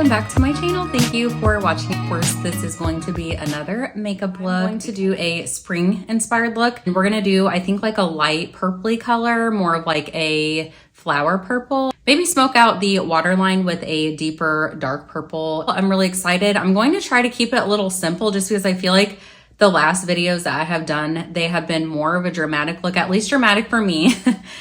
welcome back to my channel. Thank you for watching. Of course, this is going to be another makeup look. I'm going to do a spring inspired look. And we're gonna do, I think, like a light purpley color, more of like a flower purple. Maybe smoke out the waterline with a deeper dark purple. I'm really excited. I'm going to try to keep it a little simple just because I feel like the last videos that I have done, they have been more of a dramatic look, at least dramatic for me.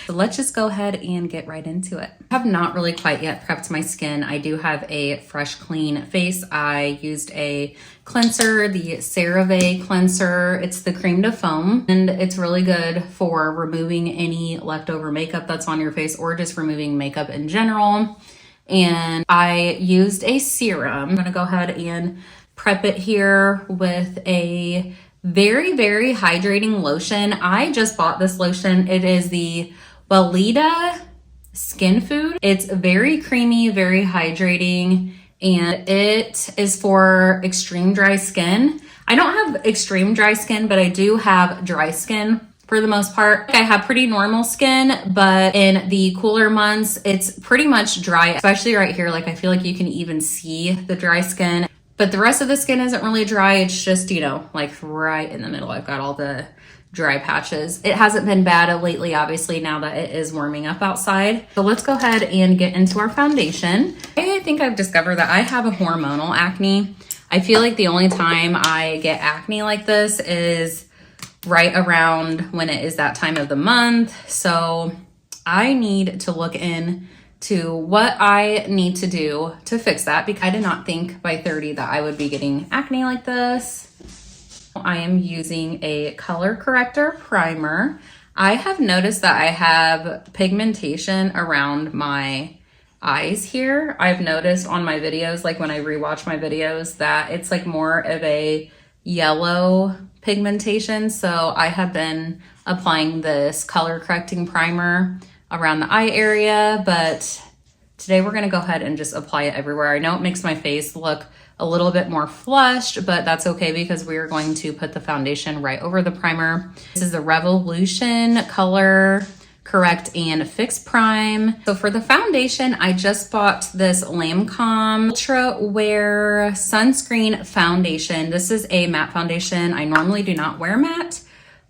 So let's just go ahead and get right into it. I have not really quite yet prepped my skin. I do have a fresh, clean face. I used a cleanser, the CeraVe cleanser. It's the cream de foam, and it's really good for removing any leftover makeup that's on your face or just removing makeup in general. And I used a serum. I'm gonna go ahead and prep it here with a very, very hydrating lotion. I just bought this lotion. It is the Weleda Skin Food. It's very creamy, very hydrating, and it is for extreme dry skin. I don't have extreme dry skin, but I do have dry skin for the most part. I have pretty normal skin, but in the cooler months, it's pretty much dry, especially right here. Like I feel like you can even see the dry skin. But the rest of the skin isn't really dry. It's just, you know, like right in the middle. I've got all the dry patches. It hasn't been bad lately, obviously, now that it is warming up outside. So let's go ahead and get into our foundation. I think I've discovered that I have a hormonal acne. I feel like the only time I get acne like this is right around when it is that time of the month. So I need to look in to what I need to do to fix that, because I did not think by 30 that I would be getting acne like this. I am using a color corrector primer. I have noticed that I have pigmentation around my eyes here. I've noticed on my videos, like when I rewatch my videos, that it's like more of a yellow pigmentation. So I have been applying this color correcting primer around the eye area, but today we're gonna go ahead and just apply it everywhere. I know it makes my face look a little bit more flushed, but that's okay because we are going to put the foundation right over the primer. This is the Revolution Color Correct and Fix Prime. So for the foundation, I just bought this Lancome Ultra Wear Sunscreen Foundation. This is a matte foundation. I normally do not wear matte,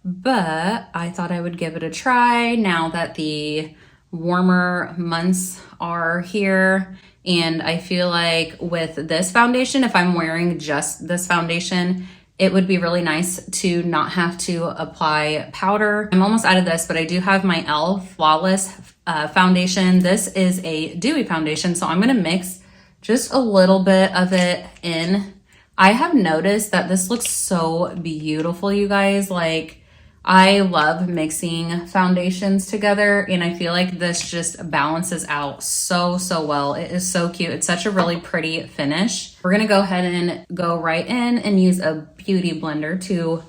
but I thought I would give it a try now that the warmer months are here. And I feel like with this foundation, if I'm wearing just this foundation, it would be really nice to not have to apply powder. I'm almost out of this, but I do have my e.l.f. Flawless foundation. This is a dewy foundation, so I'm gonna mix just a little bit of it in. I have noticed that this looks so beautiful, you guys. Like, I love mixing foundations together, and I feel like this just balances out so well. It is so cute. It's such a really pretty finish. We're gonna go ahead and go right in and use a beauty blender to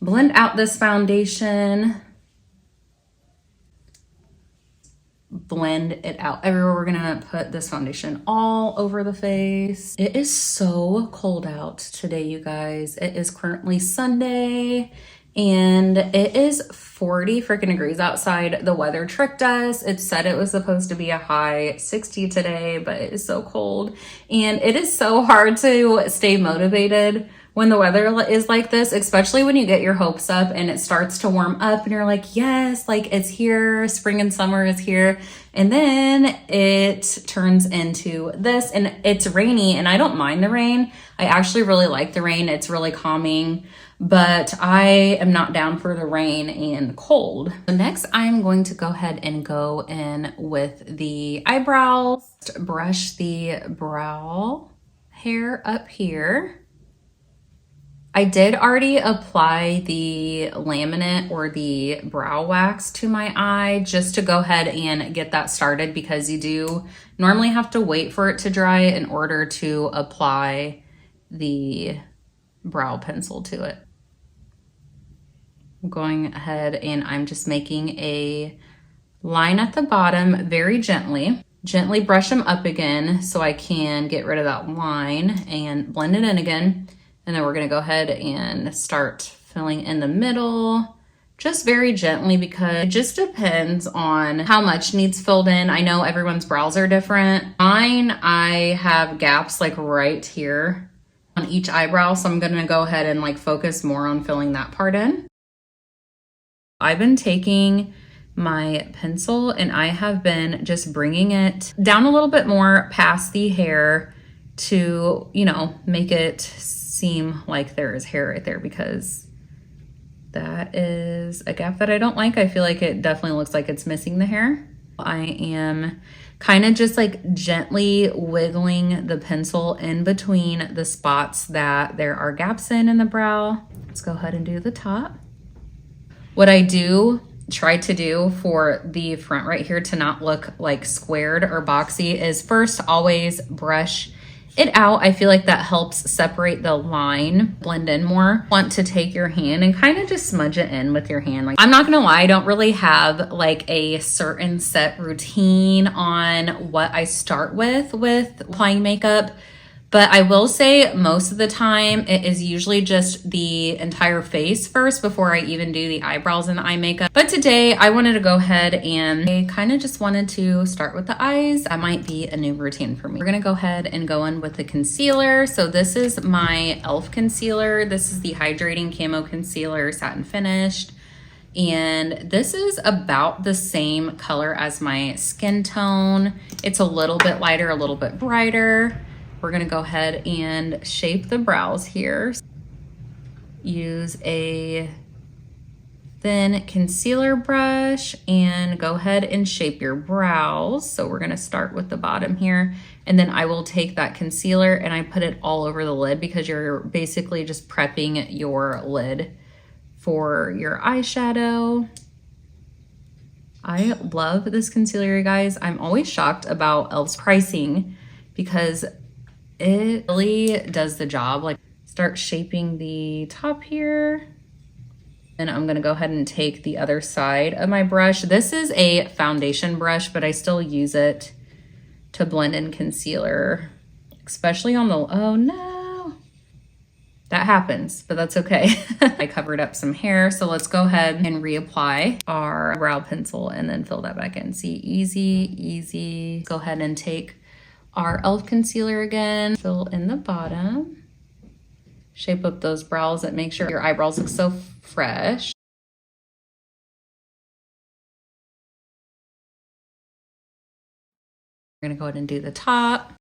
blend out this foundation. Blend it out everywhere. We're gonna put this foundation all over the face. It is so cold out today, you guys. It is currently Sunday, and it is 40 freaking degrees outside. The weather tricked us. It said it was supposed to be a high 60 today, but it is so cold. And it is so hard to stay motivated when the weather is like this, especially when you get your hopes up and it starts to warm up and you're like, yes, like it's here, spring and summer is here. And then it turns into this, and it's rainy, and I don't mind the rain. I actually really like the rain. It's really calming, but I am not down for the rain and cold. So next, I'm going to go ahead and go in with the eyebrows. Brush the brow hair up here. I did already apply the laminate or the brow wax to my eye just to go ahead and get that started, because you do normally have to wait for it to dry in order to apply the brow pencil to it. I'm going ahead and I'm just making a line at the bottom very gently. Gently brush them up again so I can get rid of that line and blend it in again. And then we're gonna go ahead and start filling in the middle, just very gently because it just depends on how much needs filled in. I know everyone's brows are different. Mine, I have gaps like right here on each eyebrow, so I'm gonna go ahead and like focus more on filling that part in. I've been taking my pencil and I have been just bringing it down a little bit more past the hair to, you know, make it seem like there is hair right there, because that is a gap that I don't like. I feel like it definitely looks like it's missing the hair. I am kind of just like gently wiggling the pencil in between the spots that there are gaps in the brow. Let's go ahead and do the top. What I do try to do for the front right here to not look like squared or boxy is first always brush it out. I feel like that helps separate the line, blend in more. Want to take your hand and kind of just smudge it in with your hand. Like, I'm not gonna lie, I don't really have like a certain set routine on what I start with applying makeup. But I will say most of the time it is usually just the entire face first before I even do the eyebrows and the eye makeup. But today I wanted to go ahead and I kind of just wanted to start with the eyes. That might be a new routine for me. We're gonna go ahead and go in with the concealer. So this is my e.l.f. concealer. This is the Hydrating Camo Concealer Satin Finished. And this is about the same color as my skin tone. It's a little bit lighter, a little bit brighter. We're gonna go ahead and shape the brows here. Use a thin concealer brush and go ahead and shape your brows. So we're gonna start with the bottom here, and then I will take that concealer and I put it all over the lid because you're basically just prepping your lid for your eyeshadow. I love this concealer, you guys. I'm always shocked about e.l.f.'s pricing because it really does the job. Like, start shaping the top here. And I'm gonna go ahead and take the other side of my brush. This is a foundation brush, but I still use it to blend in concealer, especially on the, oh no, that happens, but that's okay. I covered up some hair, so let's go ahead and reapply our brow pencil and then fill that back in. See, easy, easy. Go ahead and take our e.l.f. concealer again, fill in the bottom, shape up those brows. That makes sure your eyebrows look so fresh. We're gonna go ahead and do the top.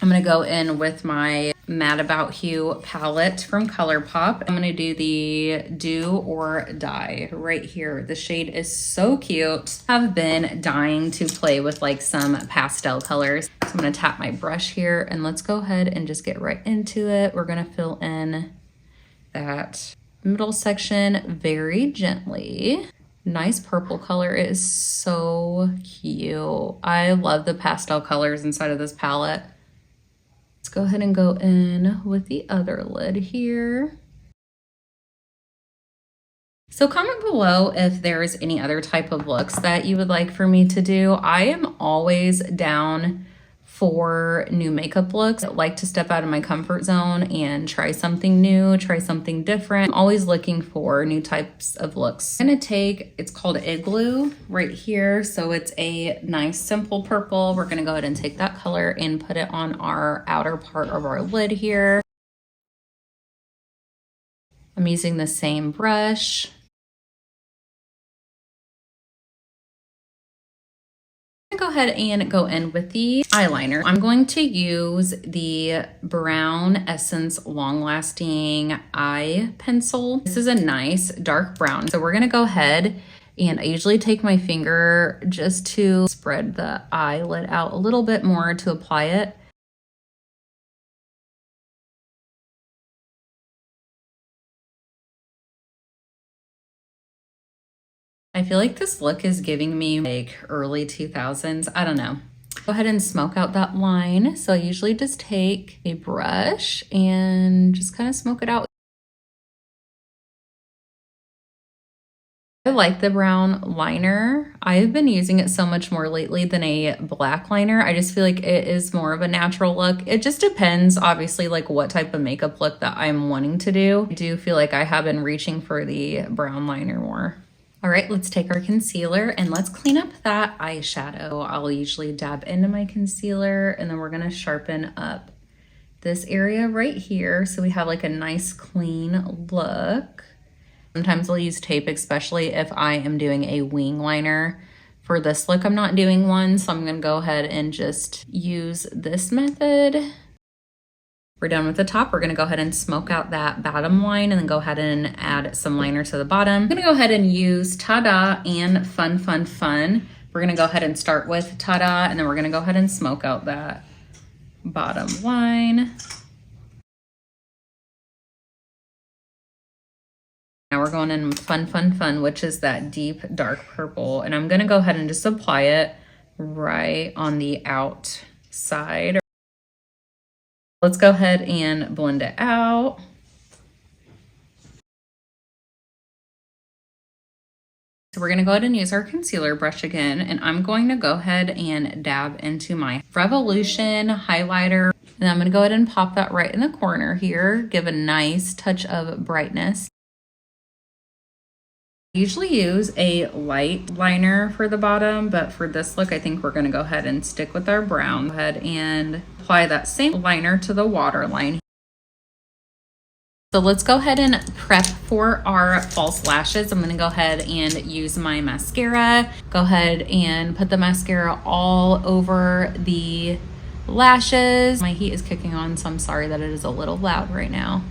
I'm gonna go in with my Mad About Hue palette from ColourPop. I'm gonna do the Do or Die right here. The shade is so cute. I've been dying to play with like some pastel colors. So I'm gonna tap my brush here and let's go ahead and just get right into it. We're gonna fill in that middle section very gently. Nice purple color. It is so cute. I love the pastel colors inside of this palette. Let's go ahead and go in with the other lid here. So comment below if there's any other type of looks that you would like for me to do. I am always down for new makeup looks. I like to step out of my comfort zone and try something new, try something different. I'm always looking for new types of looks. I'm gonna take, it's called Igloo right here. So it's a nice simple purple. We're gonna go ahead and take that color and put it on our outer part of our lid here. I'm using the same brush. Go ahead and go in with the eyeliner. I'm going to use the Brown Essence Long Lasting Eye Pencil. This is a nice dark brown. So we're gonna go ahead and I usually take my finger just to spread the eyelid out a little bit more to apply it. I feel like this look is giving me like early 2000s. I don't know. Go ahead and smoke out that line. So I usually just take a brush and just kind of smoke it out. I like the brown liner. I've been using it so much more lately than a black liner. I just feel like it is more of a natural look. It just depends, obviously, like what type of makeup look that I'm wanting to do. I do feel like I have been reaching for the brown liner more. All right, let's take our concealer and let's clean up that eyeshadow. I'll usually dab into my concealer and then we're gonna sharpen up this area right here so we have like a nice clean look. Sometimes I'll use tape, especially if I am doing a wing liner. For this look, I'm not doing one, so I'm gonna go ahead and just use this method. We're done with the top. We're gonna go ahead and smoke out that bottom line and then go ahead and add some liner to the bottom. I'm gonna go ahead and use Ta-Da and Fun Fun Fun. We're gonna go ahead and start with Ta-Da and then we're gonna go ahead and smoke out that bottom line. Now we're going in with Fun Fun Fun, which is that deep dark purple. And I'm gonna go ahead and just apply it right on the outside. Let's go ahead and blend it out. So we're gonna go ahead and use our concealer brush again, and I'm going to go ahead and dab into my Revolution highlighter. And I'm gonna go ahead and pop that right in the corner here, give a nice touch of brightness. I usually use a light liner for the bottom, but for this look, I think we're gonna go ahead and stick with our brown. Go ahead and apply that same liner to the waterline. So let's go ahead and prep for our false lashes. I'm gonna go ahead and use my mascara. Go ahead and put the mascara all over the lashes. My heat is kicking on, so I'm sorry that it is a little loud right now.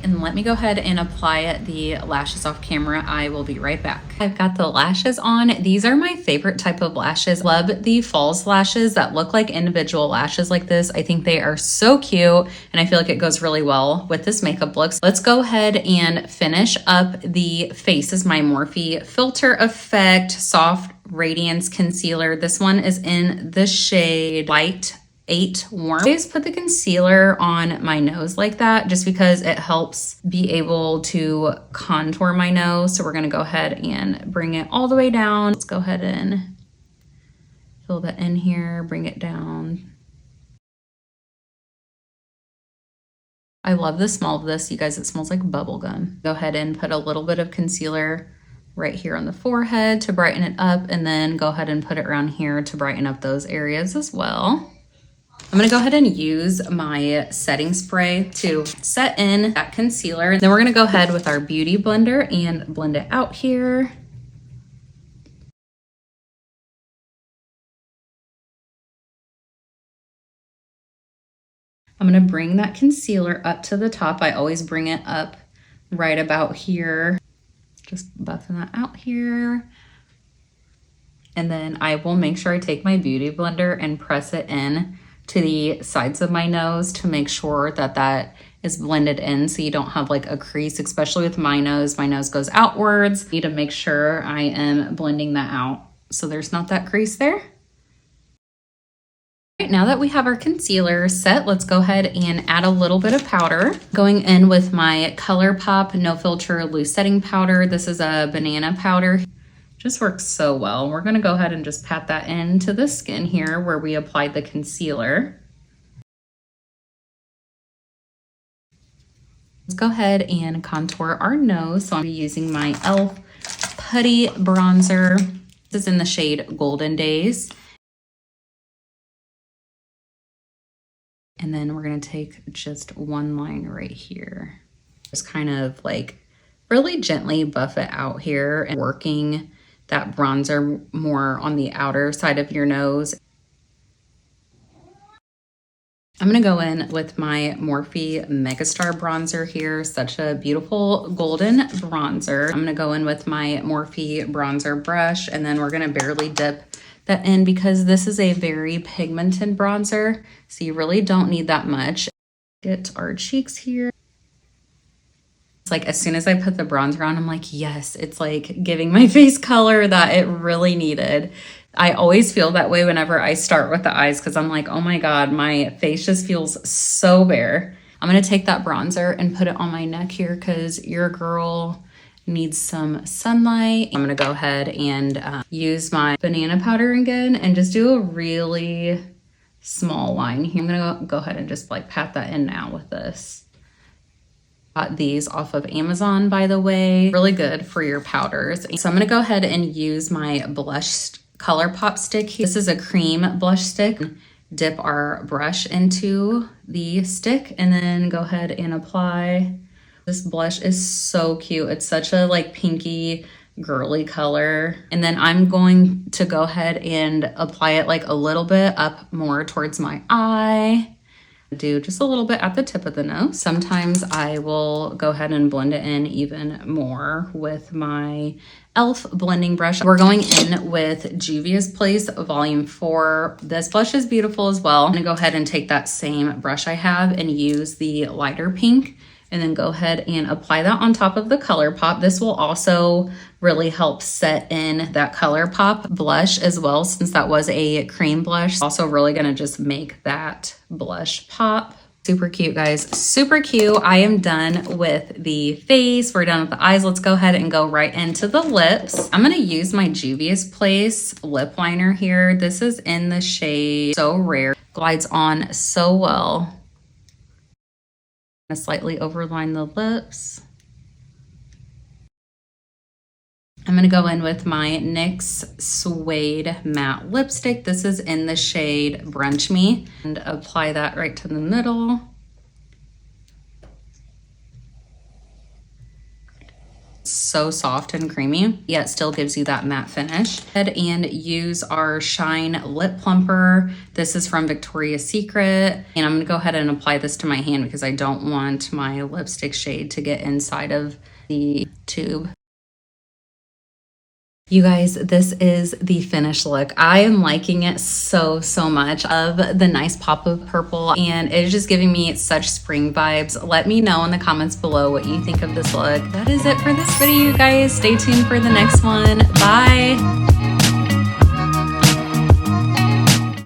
And let me go ahead and apply the lashes off camera. I will be right back. I've got the lashes on. These are my favorite type of lashes. Love the false lashes that look like individual lashes like this. I think they are so cute and I feel like it goes really well with this makeup look. Let's go ahead and finish up the face. Is my Morphe Filter Effect Soft Radiance Concealer. This one is in the shade Light 8 Warm. I always put the concealer on my nose like that just because it helps be able to contour my nose. So we're gonna go ahead and bring it all the way down. Let's go ahead and fill that in here, bring it down. I love the smell of this, you guys. It smells like bubble gum. Go ahead and put a little bit of concealer right here on the forehead to brighten it up, and then go ahead and put it around here to brighten up those areas as well. I'm gonna go ahead and use my setting spray to set in that concealer. Then we're gonna go ahead with our Beauty Blender and blend it out here. I'm gonna bring that concealer up to the top. I always bring it up right about here. Just buffing that out here. And then I will make sure I take my Beauty Blender and press it in to the sides of my nose to make sure that that is blended in so you don't have like a crease, especially with my nose. My nose goes outwards. I need to make sure I am blending that out so there's not that crease there. Right, now that we have our concealer set, let's go ahead and add a little bit of powder. Going in with my ColourPop No Filter Loose Setting Powder. This is a banana powder. Just works so well. We're gonna go ahead and just pat that into the skin here where we applied the concealer. Let's go ahead and contour our nose. So I'm using my e.l.f. Putty Bronzer. This is in the shade Golden Days. And then we're gonna take just one line right here. Just kind of like really gently buff it out here and working that bronzer more on the outer side of your nose. I'm gonna go in with my Morphe Megastar bronzer here. Such a beautiful golden bronzer. I'm gonna go in with my Morphe bronzer brush, and then we're gonna barely dip that in because this is a very pigmented bronzer, so you really don't need that much. Get our cheeks here. Like as soon as I put the bronzer on, I'm like, yes, it's like giving my face color that it really needed. I always feel that way whenever I start with the eyes because I'm like, oh my God, my face just feels so bare. I'm gonna take that bronzer and put it on my neck here because your girl needs some sunlight. I'm gonna go ahead and use my banana powder again and just do a really small line here. I'm gonna go ahead and just like pat that in now with this. Got these off of Amazon, by the way. Really good for your powders. So I'm gonna go ahead and use my blush color pop stick here. This is a cream blush stick. Dip our brush into the stick and then go ahead and apply. This blush is so cute. It's such a like pinky girly color. And then I'm going to go ahead and apply it like a little bit up more towards my eye. Do just a little bit at the tip of the nose. Sometimes I will go ahead and blend it in even more with my e.l.f. blending brush. We're going in with Juvia's Place Volume 4. This blush is beautiful as well. I'm gonna go ahead and take that same brush I have and use the lighter pink and then go ahead and apply that on top of the ColourPop. This will also really help set in that ColourPop blush as well, since that was a cream blush. Also really gonna just make that blush pop. Super cute, guys, super cute. I am done with the face. We're done with the eyes. Let's go ahead and go right into the lips. I'm gonna use my Juvia's Place lip liner here. This is in the shade So Rare. Glides on so well. Slightly overline the lips. I'm gonna go in with my NYX Suede Matte Lipstick. This is in the shade Brunch Me, and apply that right to the middle. So soft and creamy, yet still gives you that matte finish. And use our Shine Lip Plumper. This is from Victoria's Secret. And I'm gonna go ahead and apply this to my hand because I don't want my lipstick shade to get inside of the tube. You guys, this is the finished look. I am liking it so much. Of the nice pop of purple, and it's just giving me such spring vibes. Let me know in the comments below what you think of this look. That is it for this video, you guys. Stay tuned for the next one. Bye.